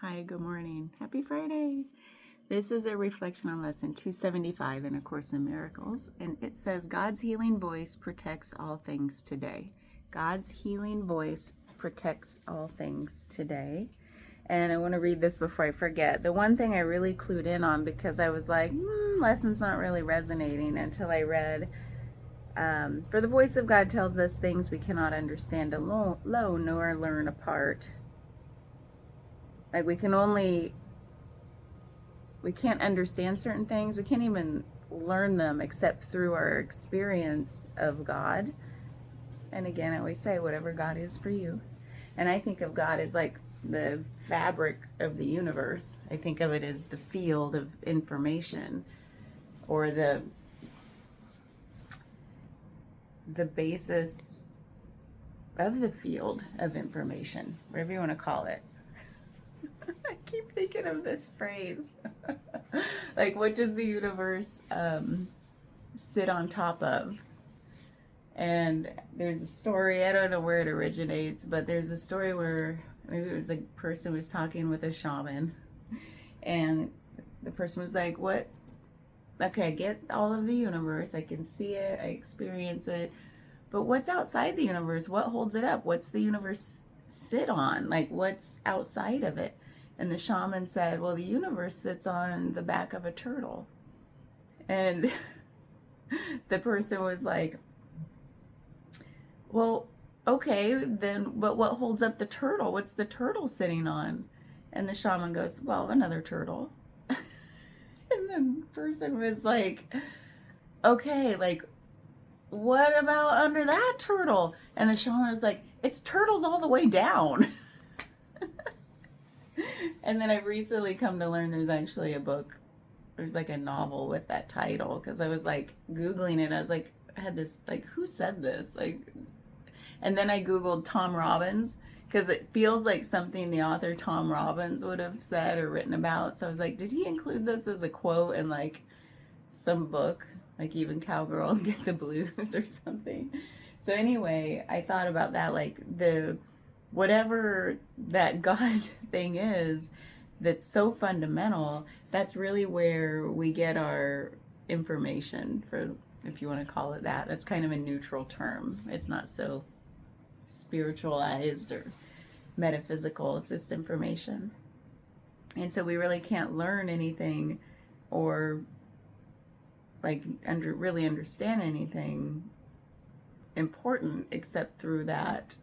Hi, good morning. Happy Friday. This is a reflection on lesson 275 in A Course in Miracles, and it says, God's healing voice protects all things today. God's healing voice protects all things today. And I want to read this before I forget. The one thing I really clued in on, because I was like, lesson's not really resonating, until I read, for the voice of God tells us things we cannot understand alone nor learn apart. Like we can't understand certain things. We can't even learn them except through our experience of God. And again, I always say, whatever God is for you. And I think of God as like the fabric of the universe. I think of it as the field of information, or the basis of the field of information, whatever you want to call it. I keep thinking of this phrase. Like, what does the universe sit on top of? And there's a story, I don't know where it originates, but there's a story where maybe it was a person was talking with a shaman, and the person was like, what? Okay, I get all of the universe, I can see it, I experience it, but what's outside the universe? What holds it up? What's the universe sit on? Like, what's outside of it? And the shaman said, well, the universe sits on the back of a turtle. And the person was like, well, okay, then, but what holds up the turtle? What's the turtle sitting on? And the shaman goes, well, another turtle. And the person was like, okay, like, what about under that turtle? And the shaman was like, it's turtles all the way down. And then I've recently come to learn there's actually a book, there's like a novel with that title, because I was like Googling it. I was like, I had this, like, who said this? Like, and then I Googled Tom Robbins, because it feels like something the author Tom Robbins would have said or written about. So I was like, did he include this as a quote in like some book, like Even Cowgirls Get the Blues or something? So anyway, I thought about that, like the whatever that God thing is that's so fundamental, that's really where we get our information, for, if you want to call it that. That's kind of a neutral term. It's not so spiritualized or metaphysical. It's just information. And so we really can't learn anything or like really understand anything important except through that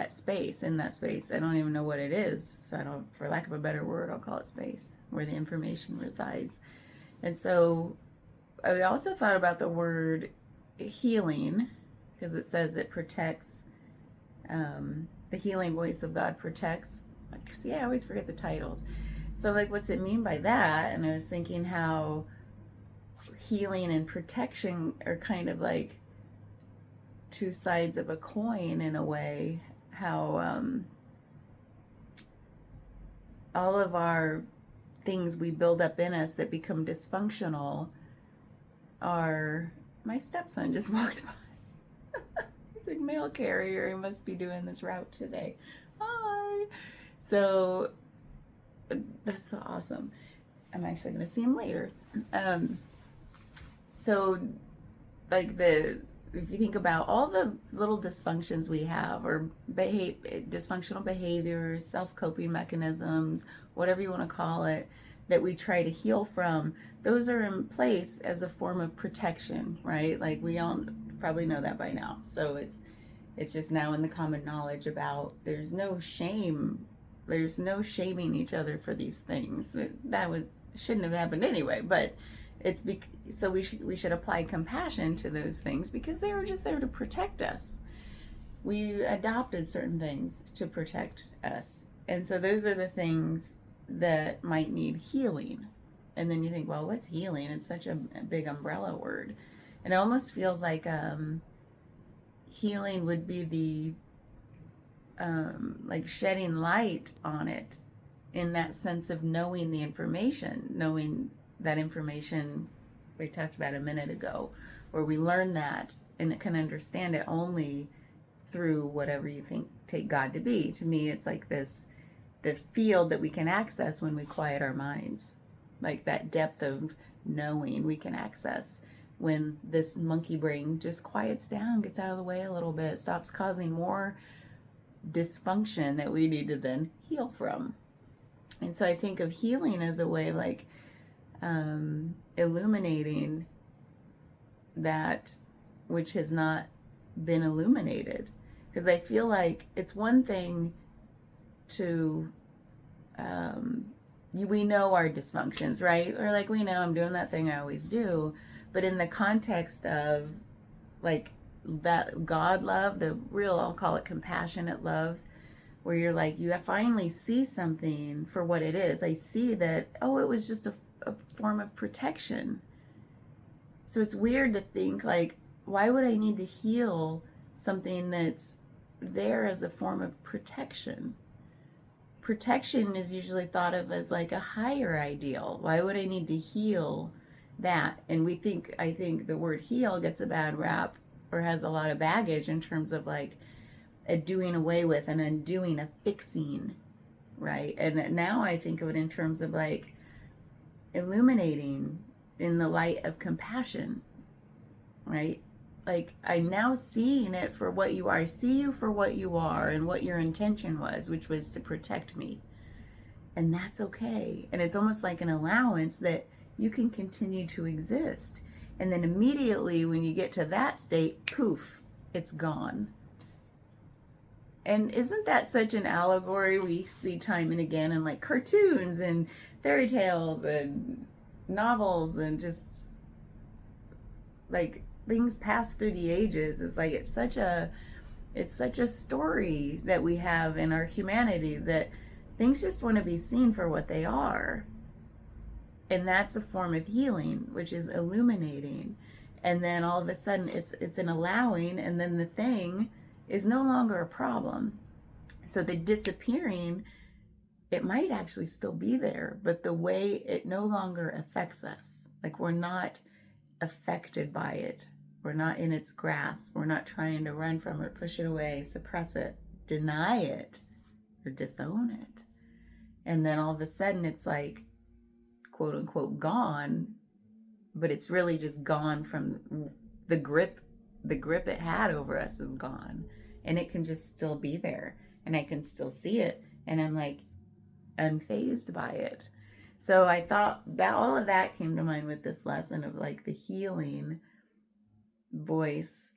space. In that space, I don't even know what it is, so I don't, for lack of a better word, I'll call it space, where the information resides. And so I also thought about the word healing, because it says it protects, the healing voice of God protects. See, I always forget the titles. So like, what's it mean by that? And I was thinking how healing and protection are kind of like two sides of a coin in a way. How all of our things we build up in us that become dysfunctional are, my stepson just walked by. He's a mail carrier, he must be doing this route today. Hi. So that's so awesome. I'm actually going to see him later. So like if you think about all the little dysfunctions we have, or dysfunctional behaviors, self-coping mechanisms, whatever you want to call it, that we try to heal from, those are in place as a form of protection, right? Like, we all probably know that by now. So it's just now in the common knowledge about there's no shame. There's no shaming each other for these things. That shouldn't have happened anyway, but so we should apply compassion to those things, because they were just there to protect us. We adopted certain things to protect us. And so those are the things that might need healing. And then you think, well, what's healing? It's such a big umbrella word. And it almost feels like healing would be the like shedding light on it, in that sense of knowing the information, knowing that information we talked about a minute ago, where we learn that and can understand it only through whatever you take God to be. To me, it's like this the field that we can access when we quiet our minds, like that depth of knowing we can access when this monkey brain just quiets down, gets out of the way a little bit, stops causing more dysfunction that we need to then heal from. And so I think of healing as a way like illuminating that which has not been illuminated. Because I feel like it's one thing to, we know our dysfunctions, right? Or like, we know I'm doing that thing I always do. But in the context of like that God love, the real, I'll call it compassionate love, where you're like, you finally see something for what it is. I see that, oh, it was just a form of protection. So it's weird to think like, why would I need to heal something that's there as a form of protection? Protection is usually thought of as like a higher ideal. Why would I need to heal that? And I think the word heal gets a bad rap or has a lot of baggage in terms of like a doing away with, an undoing, a fixing, right? And now I think of it in terms of like illuminating in the light of compassion, right? Like, I'm now seeing it for what you are. I see you for what you are and what your intention was, which was to protect me. And that's okay. And it's almost like an allowance that you can continue to exist. And then immediately when you get to that state, poof, it's gone. And isn't that such an allegory we see time and again in like cartoons and fairy tales and novels and just like things passed through the ages? It's like it's such a story that we have in our humanity that things just want to be seen for what they are. And that's a form of healing, which is illuminating. And then all of a sudden it's an allowing, and then the thing is no longer a problem. So the disappearing, it might actually still be there, but the way it no longer affects us, like we're not affected by it. We're not in its grasp. We're not trying to run from it, push it away, suppress it, deny it, or disown it. And then all of a sudden it's like, quote unquote, gone, but it's really just gone from the grip it had over us is gone. And it can just still be there. And I can still see it. And I'm like unfazed by it. So I thought that all of that came to mind with this lesson of like the healing voice,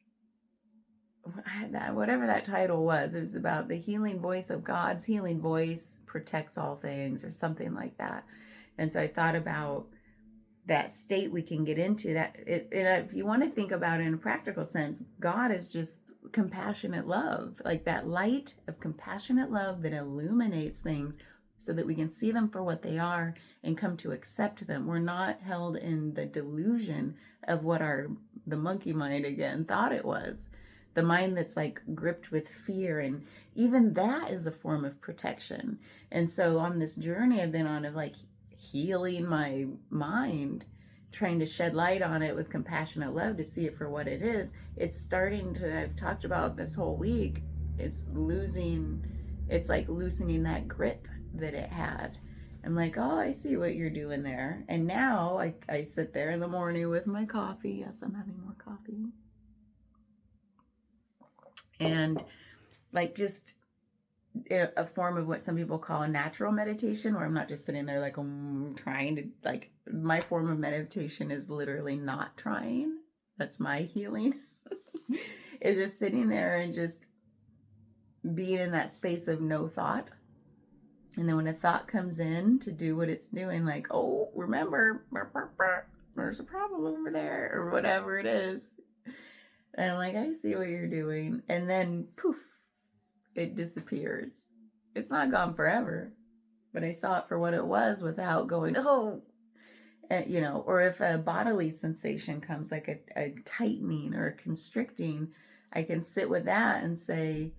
whatever that title was. It was about the healing voice of God's healing voice protects all things or something like that. And so I thought about that state we can get into, that if you want to think about it in a practical sense, God is just compassionate love, like that light of compassionate love that illuminates things so that we can see them for what they are and come to accept them. We're not held in the delusion of what the monkey mind again thought it was. The mind that's like gripped with fear, and even that is a form of protection. And so on this journey I've been on of like healing my mind, trying to shed light on it with compassionate love to see it for what it is, it's starting to, I've talked about this whole week, it's like loosening that grip that it had. I'm like, oh, I see what you're doing there. And now I sit there in the morning with my coffee. Yes, I'm having more coffee. And like just a form of what some people call a natural meditation, where I'm not just sitting there like trying to, like, my form of meditation is literally not trying. That's my healing. It's just sitting there and just being in that space of no thought. And then when a thought comes in to do what it's doing, like, oh, remember, there's a problem over there, or whatever it is. And I'm like, I see what you're doing. And then poof, it disappears. It's not gone forever, but I saw it for what it was without going, oh, or if a bodily sensation comes, like a tightening or a constricting, I can sit with that and say,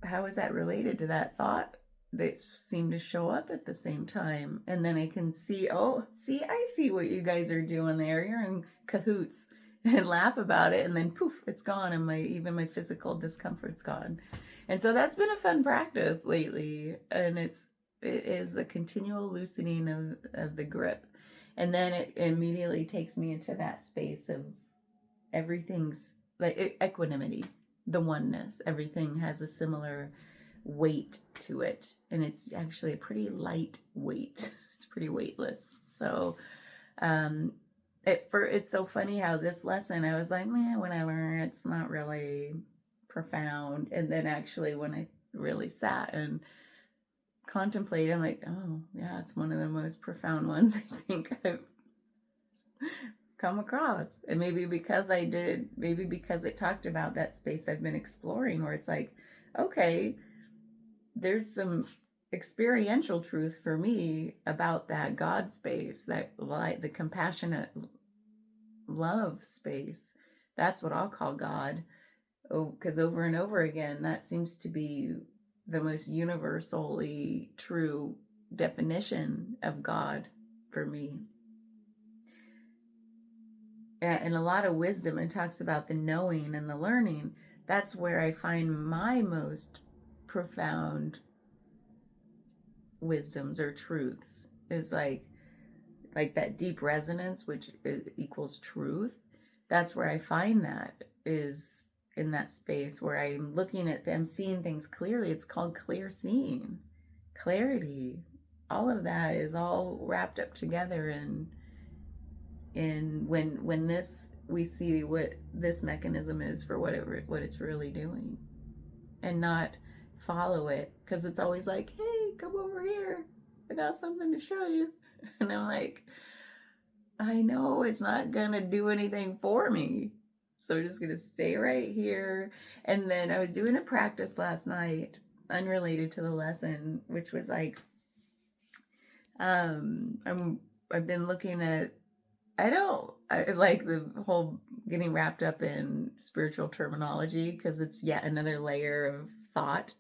how is that related to that thought that seemed to show up at the same time? And then I can see, I see what you guys are doing there. You're in cahoots, and laugh about it. And then poof, it's gone. And even my physical discomfort's gone. And so that's been a fun practice lately. And it is a continual loosening of the grip. And then it immediately takes me into that space of everything's like equanimity, the oneness. Everything has a similar weight to it. And it's actually a pretty light weight. It's pretty weightless. So it's so funny how this lesson I was like, man, whatever, it's not really profound. And then actually when I really sat and contemplated, I'm like, oh yeah, it's one of the most profound ones I think I've come across. And maybe because it talked about that space I've been exploring where it's like, okay, there's some experiential truth for me about that God space, that light, the compassionate love space. That's what I'll call God. Oh, because over and over again, that seems to be the most universally true definition of God for me. And a lot of wisdom, it talks about the knowing and the learning. That's where I find my most profound wisdoms or truths, is like that deep resonance, which equals truth. That's where I find that, is in that space where I'm looking at them, seeing things clearly. It's called clear seeing, clarity. All of that is all wrapped up together in when this, we see what this mechanism is for what it's really doing, and not follow it, because it's always like, hey, come over here, I got something to show you. And I'm like, I know it's not gonna do anything for me, so we're just gonna stay right here. And then I was doing a practice last night unrelated to the lesson, which was like, I've been looking at, I like the whole getting wrapped up in spiritual terminology, because it's yet another layer of thought,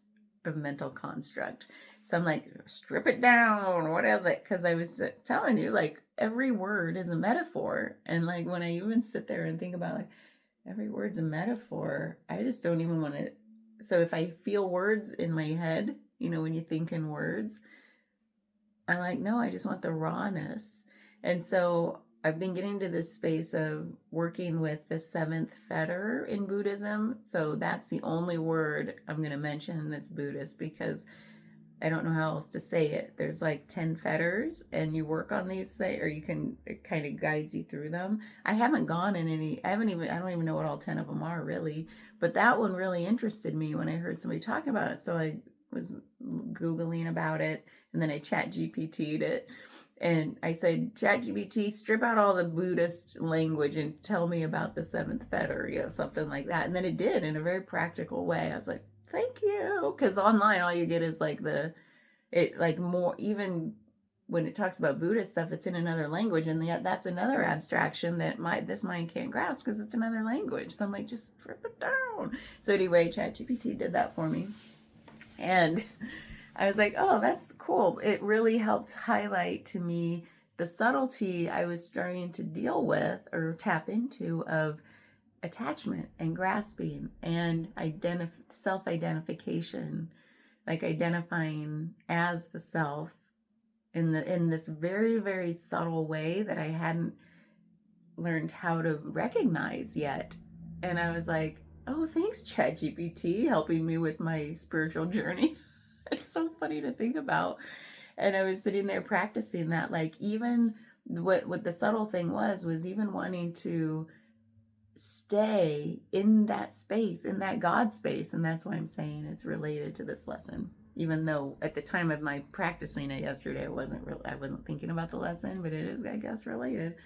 of mental construct. So I'm like, strip it down. What is it? Because I was telling you, like, every word is a metaphor. And like, when I even sit there and think about like, every word's a metaphor, I just don't even want to. So if I feel words in my head, when you think in words, I'm like, no, I just want the rawness. And so I've been getting to this space of working with the seventh fetter in Buddhism. So that's the only word I'm going to mention that's Buddhist, because I don't know how else to say it. There's like 10 fetters, and you work on these things, or it kind of guides you through them. I haven't gone in any, I don't even know what all 10 of them are really, but that one really interested me when I heard somebody talking about it. So I was Googling about it, and then I ChatGPT'd it. And I said, ChatGPT, strip out all the Buddhist language and tell me about the seventh fetter, something like that. And then it did, in a very practical way. I was like, thank you. Because online, all you get is like more, even when it talks about Buddhist stuff, it's in another language. And yet that's another abstraction that this mind can't grasp, because it's another language. So I'm like, just strip it down. So anyway, ChatGPT did that for me. And I was like, oh, that's cool. It really helped highlight to me the subtlety I was starting to deal with or tap into of attachment and grasping and self-identification, like identifying as the self in this very, very subtle way that I hadn't learned how to recognize yet. And I was like, oh, thanks, ChatGPT, helping me with my spiritual journey. It's so funny to think about. And I was sitting there practicing that, like, even what the subtle thing was even wanting to stay in that space, in that God space. And that's why I'm saying it's related to this lesson, even though at the time of my practicing it yesterday, I wasn't thinking about the lesson, but it is, I guess, related,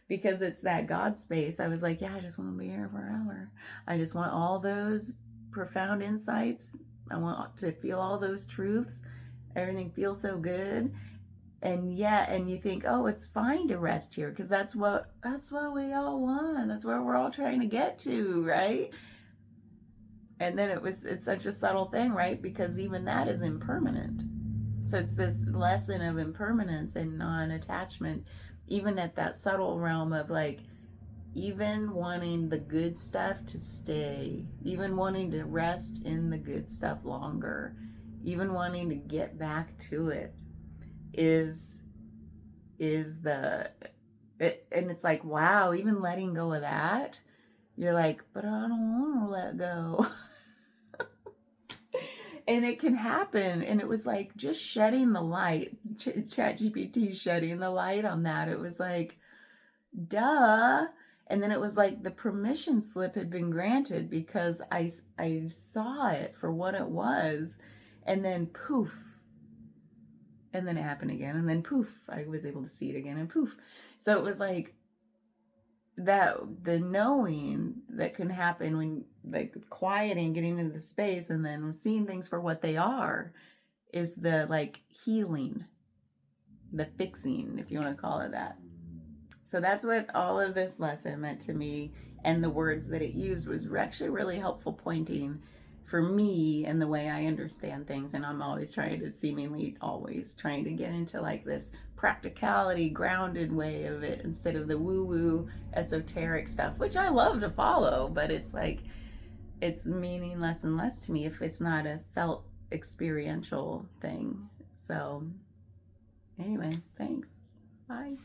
because it's that God space. I was like, yeah, I just want to be here forever. I just want all those profound insights. I want to feel all those truths. Everything feels so good. And you think, oh, it's fine to rest here, because that's what we all want. That's where we're all trying to get to, right? And then it's such a subtle thing, right? Because even that is impermanent. So it's this lesson of impermanence and non-attachment, even at that subtle realm of like, even wanting the good stuff to stay, even wanting to rest in the good stuff longer, even wanting to get back to it is the and it's like, wow, even letting go of that, you're like, but I don't want to let go. And it can happen. And it was like just shedding the light, ChatGPT shedding the light on that. It was like, duh. And then it was like the permission slip had been granted because I saw it for what it was. And then poof. And then it happened again. And then poof, I was able to see it again and poof. So it was like that, the knowing that can happen when like quieting, getting into the space and then seeing things for what they are is the like healing, the fixing, if you want to call it that. So that's what all of this lesson meant to me, and the words that it used was actually really helpful pointing for me and the way I understand things. And I'm always trying to, seemingly always trying to get into like this practicality, grounded way of it instead of the woo-woo esoteric stuff, which I love to follow, but it's like it's meaning less and less to me if it's not a felt experiential thing. So anyway, thanks. Bye.